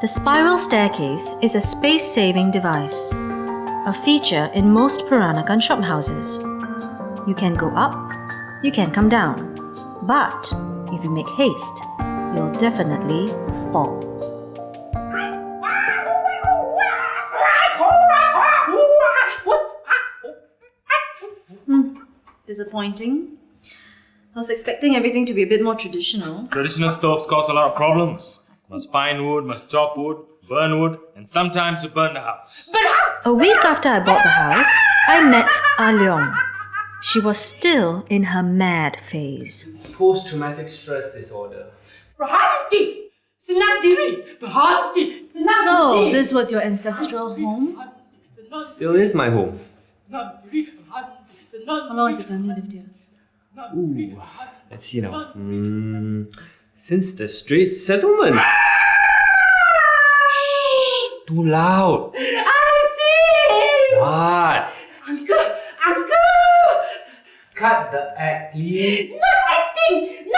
The spiral staircase is a space-saving device, a feature in most Peranakan shop houses. You can go up, you can come down, but if you make haste, you'll definitely fall. Disappointing. I was expecting everything to be a bit more traditional. Traditional stoves cause a lot of problems. Must find wood, must chop wood, burn wood, and sometimes you burn the house. A week after I bought the house, I met Ah Leong. She was still in her mad phase. It's post-traumatic stress disorder. So, this was your ancestral home? Still is my home. How long has your family lived here? Ooh, let's see now. Since the Straits settlement. Shh, too loud. What? Uncle! Cut the act, please. Not acting!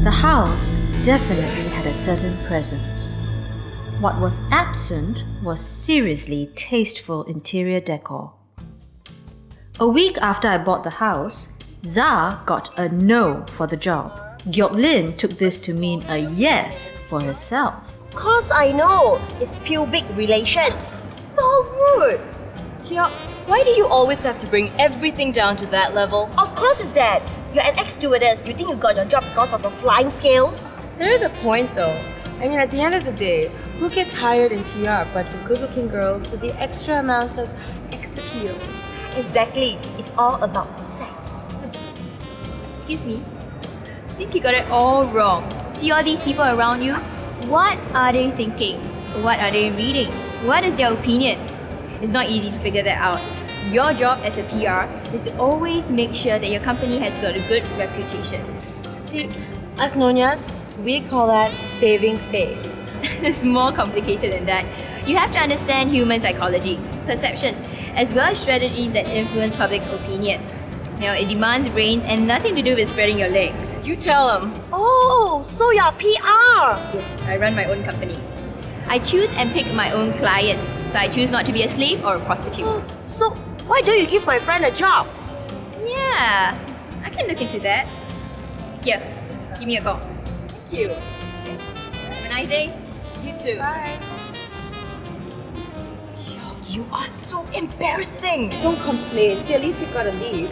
The house definitely had a certain presence. What was absent was seriously tasteful interior decor. A week after I bought the house, Za got a no for the job. Geok Lin took this to mean a yes for herself. Cause I know, it's pubic relations. So rude! Geok, why do you always have to bring everything down to that level? Of course it's that. You're an ex-stewardess. You think you got your job because of your flying scales? There is a point though. I mean, at the end of the day, who gets hired in PR but the good-looking girls with the extra amount of sex appeal? Exactly. It's all about sex. Excuse me. I think you got it all wrong. See all these people around you? What are they thinking? What are they reading? What is their opinion? It's not easy to figure that out. Your job as a PR is to always make sure that your company has got a good reputation. See, us Nonyas, we call that saving face. It's more complicated than that. You have to understand human psychology, perception, as well as strategies that influence public opinion. Now, it demands brains and nothing to do with spreading your legs. You tell them. Oh, so you're PR. Yes, I run my own company. I choose and pick my own clients, so I choose not to be a slave or a prostitute. So, why don't you give my friend a job? Yeah, I can look into that. Here, give me a call. Thank you. Have a nice day. You too. Bye. You are so embarrassing. Don't complain. See, at least you got a lead.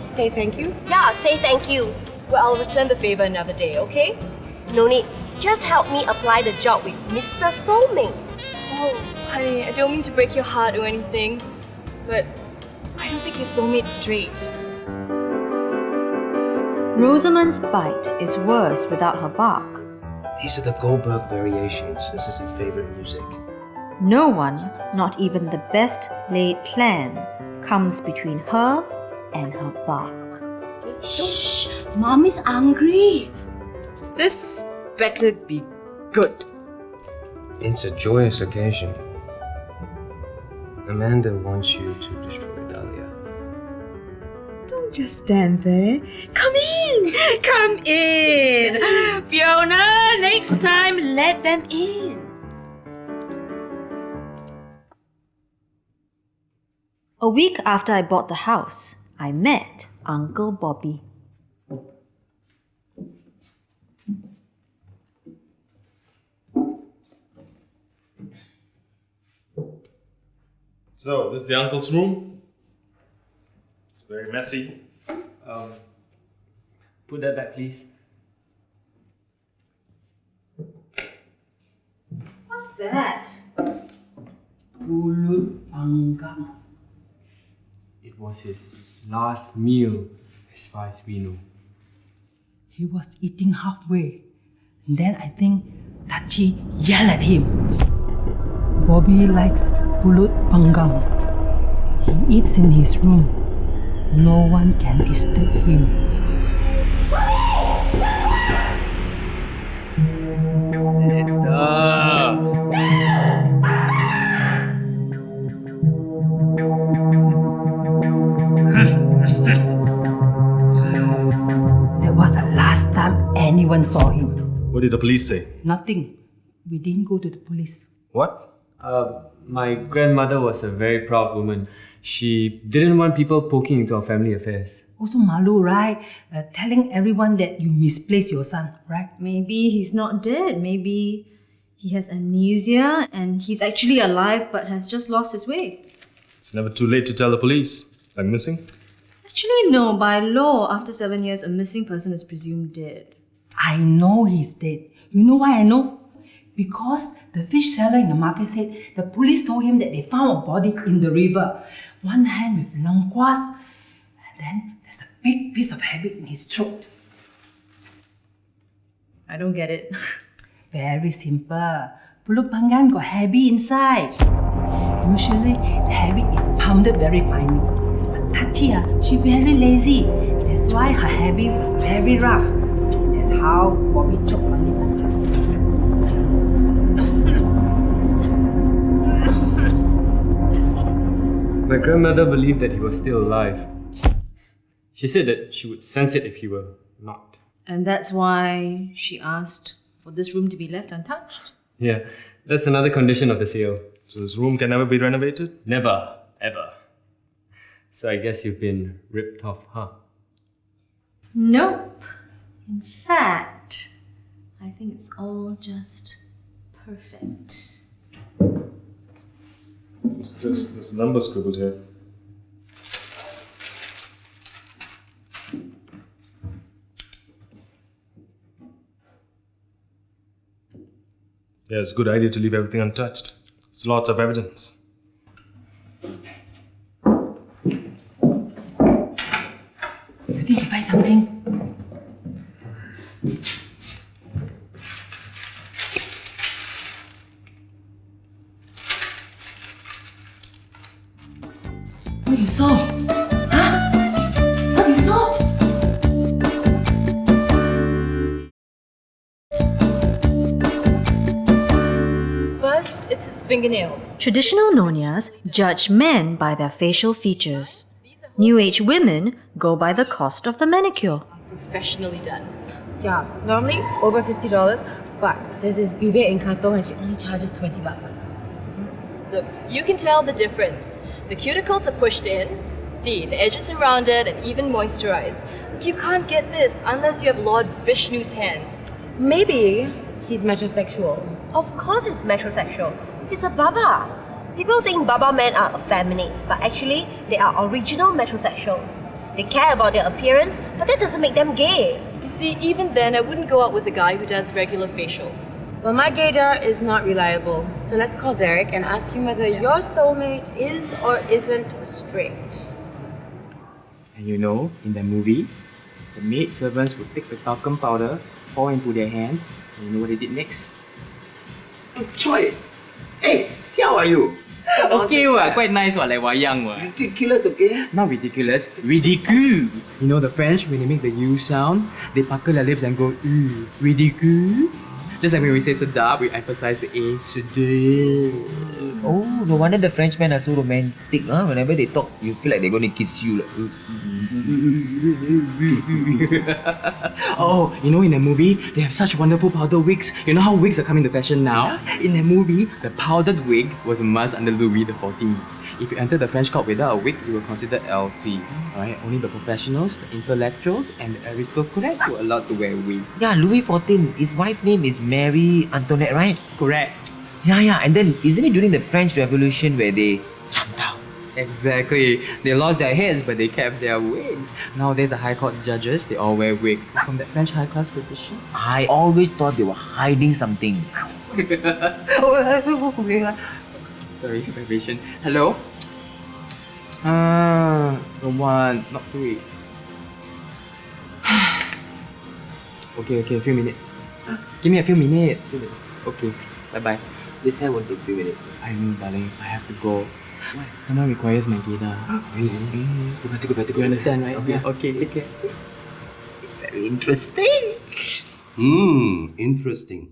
Say thank you. Yeah, say thank you. Well, I'll return the favor another day, okay? No need. Just help me apply the job with Mr. Soulmate. Oh, honey, I don't mean to break your heart or anything, but I don't think your soulmate's straight. Rosamund's bite is worse without her bark. These are the Goldberg variations. This is her favorite music. No one, not even the best laid plan, comes between her and her bark. Shh! Mom is angry. This better be good. It's a joyous occasion. Amanda wants you to destroy Dahlia. Don't just stand there. Come in! Come in! Fiona, next time let them in. A week after I bought the house, I met Uncle Bobby. So, this is the uncle's room. It's very messy. Put that back, please. What's that? Pulut panggang. It was his last meal, as far as we know. He was eating halfway. And then I think Tachi yelled at him. Bobby likes pulut panggang. He eats in his room. No one can disturb him. There was anyone saw him. What did the police say? Nothing. We didn't go to the police. What? My grandmother was a very proud woman. She didn't want people poking into our family affairs. Also malu, right? Telling everyone that you misplaced your son, right? Maybe he's not dead. Maybe he has amnesia and he's actually alive but has just lost his way. It's never too late to tell the police. Like missing? Actually, no. By law, after 7 years, a missing person is presumed dead. I know he's dead. You know why I know? Because the fish seller in the market said the police told him that they found a body in the river. One hand with lengkuas, and then there's a big piece of habit in his throat. I don't get it. Very simple. Pulut panggang got habit inside. Usually, the habit is pounded very finely. But Tachi, she very lazy. That's why her habit was very rough. That's how Bobby choked on it. My grandmother believed that he was still alive. She said that she would sense it if he were not. And that's why she asked for this room to be left untouched. Yeah, that's another condition of the sale. So this room can never be renovated? Never, ever. So I guess you've been ripped off, huh? Nope. In fact, I think it's all just perfect. There's a number scribbled here. Yeah, it's a good idea to leave everything untouched. There's lots of evidence. You think you find something? What you saw? Huh? What you saw? First, it's his fingernails. Traditional Nonias judge men by their facial features. New Age women go by the cost of the manicure. Professionally done. Yeah, normally over $50, but there's this bibit in Katong and she only charges $20. Look, you can tell the difference. The cuticles are pushed in. See, the edges are rounded and even moisturized. Look, you can't get this unless you have Lord Vishnu's hands. Maybe he's metrosexual. Of course he's metrosexual. He's a baba. People think baba men are effeminate, but actually they are original metrosexuals. They care about their appearance, but that doesn't make them gay. You see, even then, I wouldn't go out with a guy who does regular facials. Well, my gaydar is not reliable, so let's call Derrick and ask him whether your soulmate is or isn't straight. And you know, in the movie, the maid servants would take the talcum powder, pour into their hands, and you know what they did next? Choi! Hey, siao are you? Okay, quite nice, like wayang. Ridiculous, okay? Not ridiculous, ridicule. You know the French, when they make the U sound, they pucker their lips and go ridicule. Just like when we say sedap, we emphasize the A, sedap. Oh, no wonder the Frenchmen are so romantic. Huh? Whenever they talk, you feel like they're going to kiss you. Like, oh, you know, in the movie, they have such wonderful powder wigs. You know how wigs are coming to fashion now? In the movie, the powdered wig was a must under Louis XIV. If you enter the French court without a wig, you were considered LC. Alright, only the professionals, the intellectuals, and the aristocrats were allowed to wear wigs. yeah, Louis XIV, his wife's name is Marie Antoinette, right? Correct. Yeah, and then isn't it during the French Revolution where they jumped out? Exactly. They lost their heads, but they kept their wigs. Nowadays, the High Court judges, they all wear wigs. It's from that French high class tradition. I always thought they were hiding something. Sorry, vibration. Hello? No one, not free. Okay, a few minutes. Give me a few minutes. Okay, bye-bye. This hair won't take 3 minutes. I know, darling. I have to go. Someone requires my gaydar. Go better. You understand, right? Okay, take care. Very interesting. Interesting.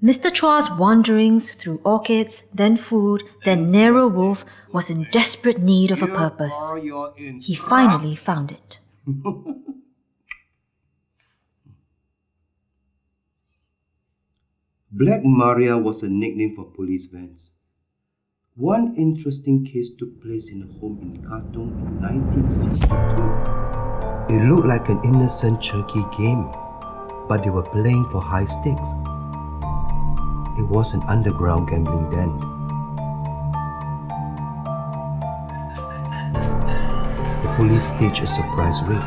Mr. Chua's wanderings through orchids, then food, then narrow wolf was in desperate need of a purpose. He finally found it. Black Maria was a nickname for police vans. One interesting case took place in a home in Katong in 1962. It looked like an innocent turkey game, but they were playing for high stakes. It was an underground gambling den. The police staged a surprise raid.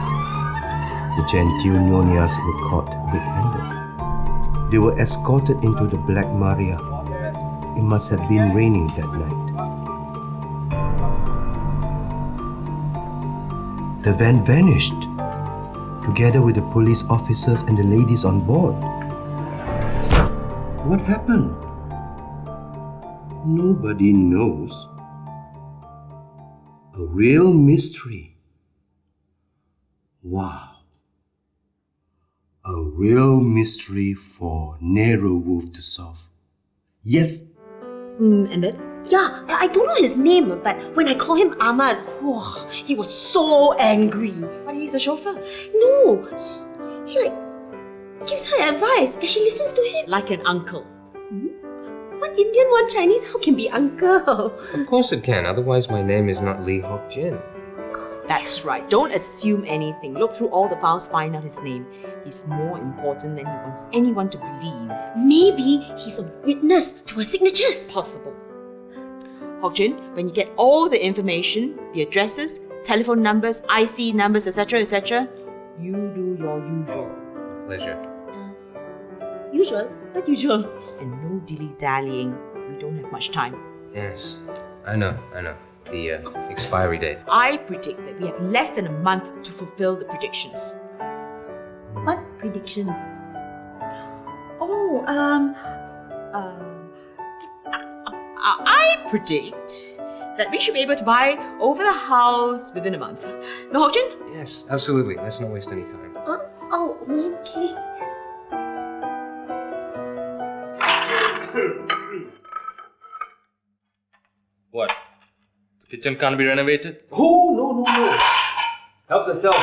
The genteel Nyonyas were caught red-handed. They were escorted into the Black Maria. It must have been raining that night. The van vanished, together with the police officers and the ladies on board. What happened? Nobody knows. A real mystery. Wow. A real mystery for Nero Wolf to solve. Yes. And then? Yeah, I don't know his name, but when I call him Ahmad, he was so angry. But he's a chauffeur. No, he like gives her advice and she listens to him. Like an uncle. One Indian, one Chinese, how can be uncle? Of course it can, otherwise my name is not Lee Hock Jin. That's right. Don't assume anything. Look through all the files, find out his name. He's more important than he wants anyone to believe. Maybe he's a witness to her signatures. Possible. Hock Jin, when you get all the information, the addresses, telephone numbers, IC numbers, etc., etc., you do your usual. Pleasure. Usual? What usual? And no dilly-dallying. We don't have much time. Yes, I know. The expiry date. I predict that we have less than a month to fulfill the predictions. What prediction? I predict that we should be able to buy over the house within a month. No, Hock Jin? Yes, absolutely. Let's not waste any time. Okay. What? The kitchen can't be renovated? Oh, no. Help yourself.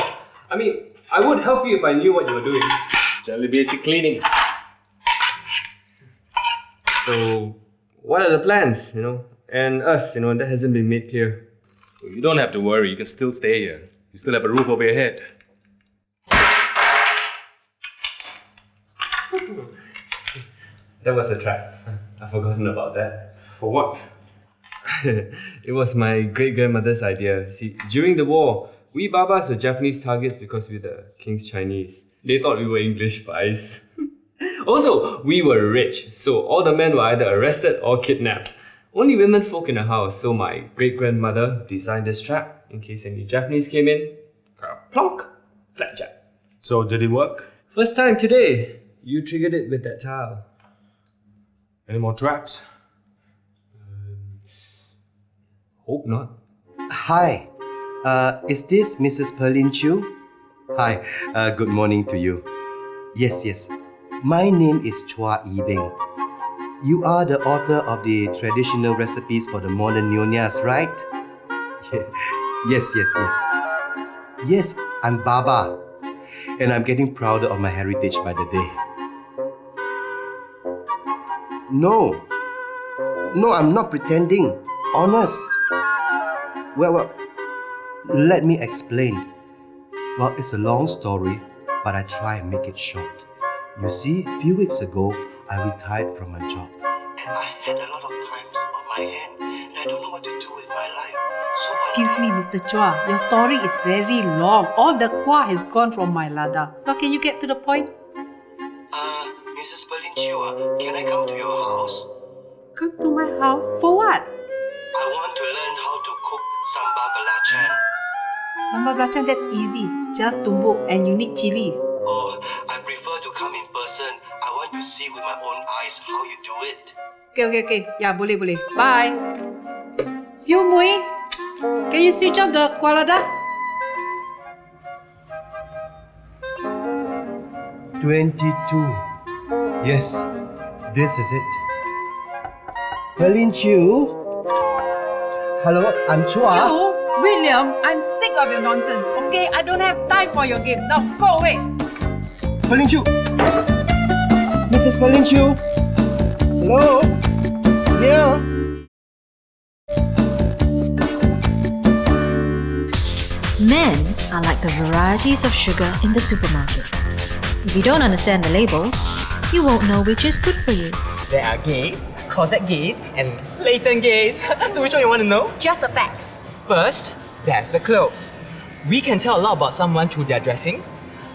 I mean, I would help you if I knew what you were doing. Generally basic cleaning. So, what are the plans, And us, that hasn't been made clear. You don't have to worry, you can still stay here. You still have a roof over your head. That was a trap. I've forgotten about that. For what? It was my great-grandmother's idea. See, during the war, we Babas were Japanese targets because we're the king's Chinese. They thought we were English spies. Also, we were rich, so all the men were either arrested or kidnapped. Only women folk in the house, so my great-grandmother designed this trap in case any Japanese came in. Plonk! Flapjack. So, did it work? First time today. You triggered it with that tile. Any more traps? Hope not. Hi, is this Mrs. Perlin Chu? Hi, good morning to you. Yes. My name is Chua Yibing. You are the author of the traditional recipes for the modern Nyonyas, right? Yes. Yes, I'm Baba. And I'm getting prouder of my heritage by the day. No, I'm not pretending. Honest. Well, let me explain. Well, it's a long story, but I try and make it short. You see, a few weeks ago, I retired from my job. And I had a lot of times on my hand, and I don't know what to do with my life. Excuse me, Mr. Chua. Your story is very long. All the kwa has gone from my lada. Now, can you get to the point? Mrs. Berlin Chua, can I come to your house? Come to my house? For what? I want to learn how to cook sambal belacan. Sambal belacan, that's easy. Just tumbuk and you need chilies. Oh, I prefer to come in person. I want to see with my own eyes how you do it. Okay. Ya, boleh. Bye. Siu Mui, can you switch off the kuah lada? 22. Yes, this is it. Berlin Chu? Hello, I'm Chua. You, William, I'm sick of your nonsense, okay? I don't have time for your game. Now go away. Berlin Chu! Mrs. Berlin Chu! Hello? Yeah? Men are like the varieties of sugar in the supermarket. If you don't understand the labels, you won't know which is good for you. There are gays, closet gays, and latent gays. So which one you want to know? Just the facts. First, there's the clothes. We can tell a lot about someone through their dressing.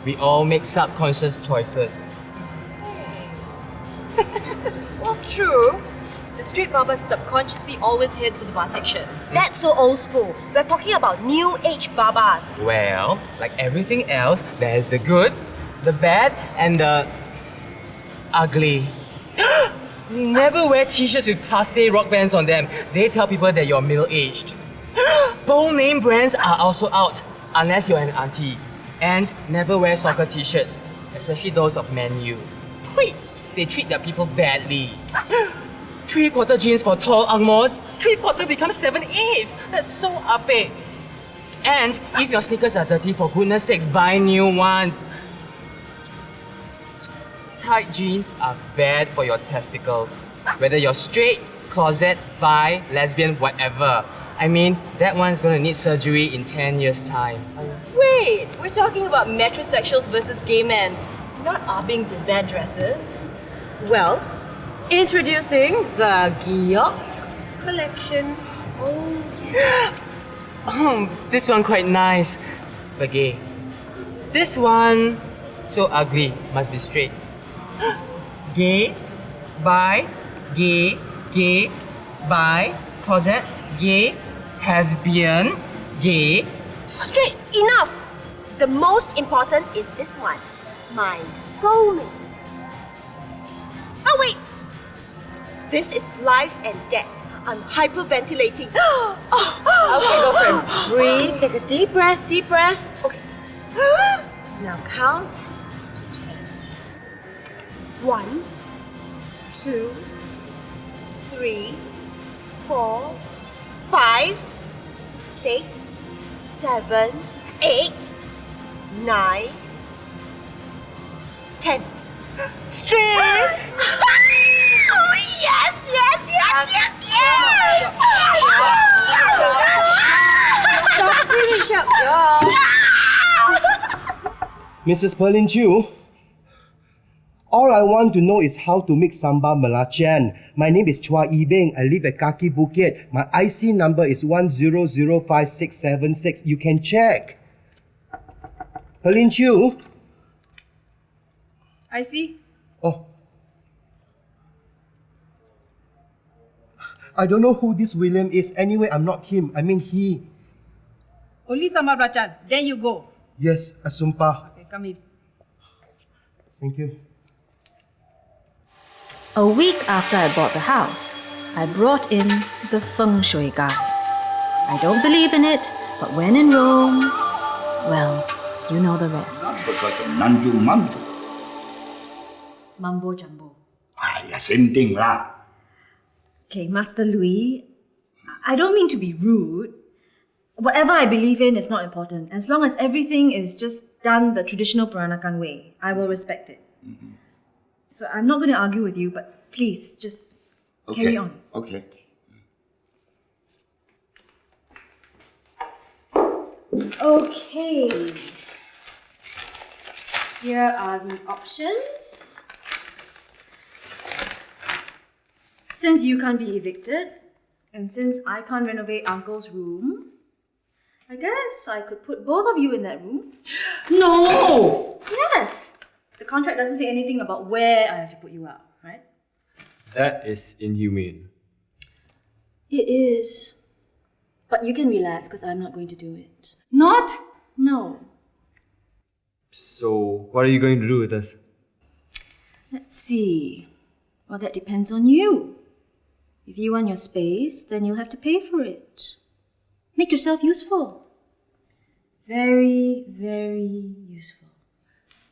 We all make subconscious choices. Well, true. The straight baba subconsciously always heads for the batik shirts. That's so old school. We're talking about new age babas. Well, like everything else, there's the good, the bad, and the ugly. Never wear t-shirts with passe rock bands on them. They tell people that you're middle-aged. Bold name brands are also out, unless you're an auntie. And never wear soccer t-shirts, especially those of Man U. Wait, they treat their people badly. 3/4 jeans for tall angmos, 3/4 becomes 7/8. That's so apek. And if your sneakers are dirty, for goodness sakes, buy new ones. Tight jeans are bad for your testicles. Whether you're straight, closet, bi, lesbian, whatever. I mean, that one's gonna need surgery in 10 years' time. Wait, we're talking about metrosexuals versus gay men, not abings in bad dresses. Well, introducing the Geok collection. Oh, this one quite nice, but gay. This one, so ugly, must be straight. Gay, bi, gay, gay, bi, closet, gay, lesbian, gay, Straight! Enough! The most important is this one. My soulmate. Oh wait! This is life and death. I'm hyperventilating. Okay, girlfriend. Breathe, take a deep breath, deep breath. Okay. Now count. 1, 2, 3, 4, 5, 6, 7, 8, 9, 10. Straight! Oh yes, yes, yes, yes, yes! Stop, finish up, girl. Mrs. Perlin Chu, all I want to know is how to make sambal belacan. My name is Chua Beng. I live at Kaki Bukit. My IC number is 10056676. You can check. Perlin Chu? I see. Oh. I don't know who this William is. Anyway, I'm not him. I mean he. Only sambal belacan. Then you go. Yes, Asumpah. Okay, come in. Thank you. A week after I bought the house, I brought in the feng shui guy. I don't believe in it, but when in Rome, well, you know the rest. Because of Nanju Mamju. Mumbo jumbo. Yeah, same thing lah. Okay, Master Louis, I don't mean to be rude. Whatever I believe in is not important. As long as everything is just done the traditional Peranakan way, I will respect it. So I'm not going to argue with you, but please, just carry on. Okay. Okay. Here are the options. Since you can't be evicted, and since I can't renovate Uncle's room, I guess I could put both of you in that room. No! Yes! The contract doesn't say anything about where I have to put you up, right? That is inhumane. It is. But you can relax because I'm not going to do it. Not? No. So, what are you going to do with us? Let's see. Well, that depends on you. If you want your space, then you'll have to pay for it. Make yourself useful. Very, very useful.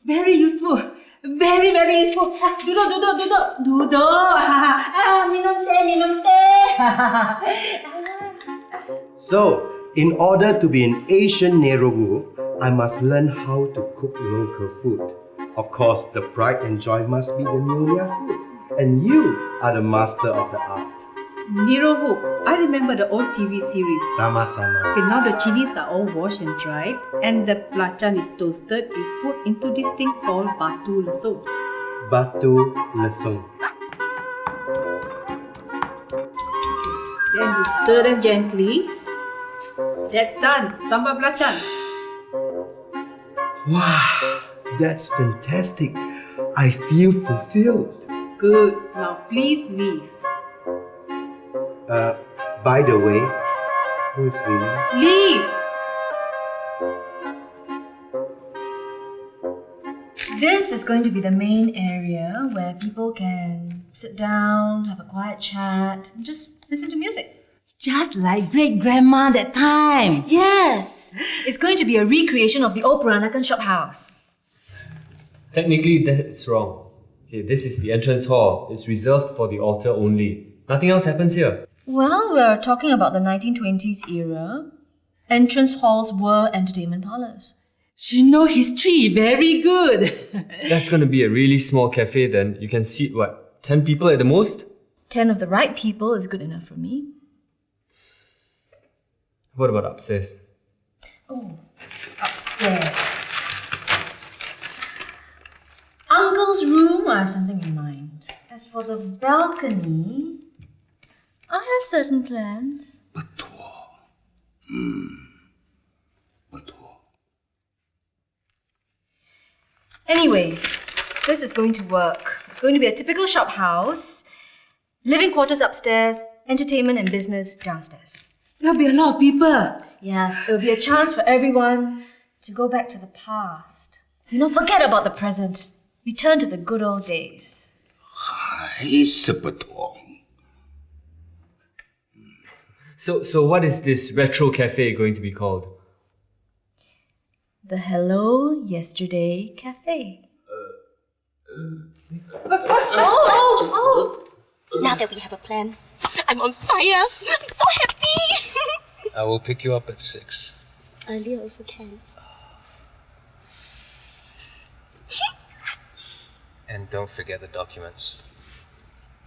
Very useful. Very, very useful. Duduk. Minum teh. So, in order to be an Asian Nehru, I must learn how to cook local food. Of course, the pride and joy must be the New Year food. And you are the master of the art. Nero Hook, I remember the old TV series. Sama-sama. Okay, now the chilies are all washed and dried, and the belacan is toasted. You put into this thing called batu lesung. Batu lesung. Then you stir them gently. That's done. Sambal belacan. Wow, that's fantastic. I feel fulfilled. Good. Now please leave. By the way, who is William? Leave! This is going to be the main area where people can sit down, have a quiet chat, and just listen to music. Just like great grandma that time. Yes! It's going to be a recreation of the old Peranakan shop house. Technically, that's wrong. Okay, this is the entrance hall. It's reserved for the altar only. Nothing else happens here. Well, we're talking about the 1920s era. Entrance halls were entertainment parlors. She know history very good. That's going to be a really small cafe then. You can seat, 10 people at the most? 10 of the right people is good enough for me. What about upstairs? Oh, upstairs. Uncle's room, I have something in mind. As for the balcony, I have certain plans. Anyway, this is going to work. It's going to be a typical shop house. Living quarters upstairs, entertainment and business downstairs. There'll be a lot of people. Yes, it'll be a chance for everyone to go back to the past. So forget about the present. Return to the good old days. So what is this retro cafe going to be called? The Hello Yesterday Cafe. Now that we have a plan, I'm on fire. I'm so happy. I will pick you up at 6. Earlier also can. And don't forget the documents.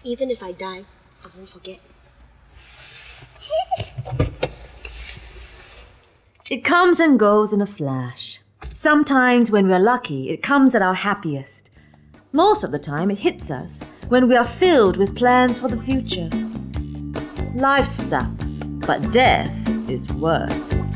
Even if I die, I won't forget. It comes and goes in a flash. Sometimes when we're lucky, it comes at our happiest. Most of the time, it hits us when we are filled with plans for the future. Life sucks, but death is worse.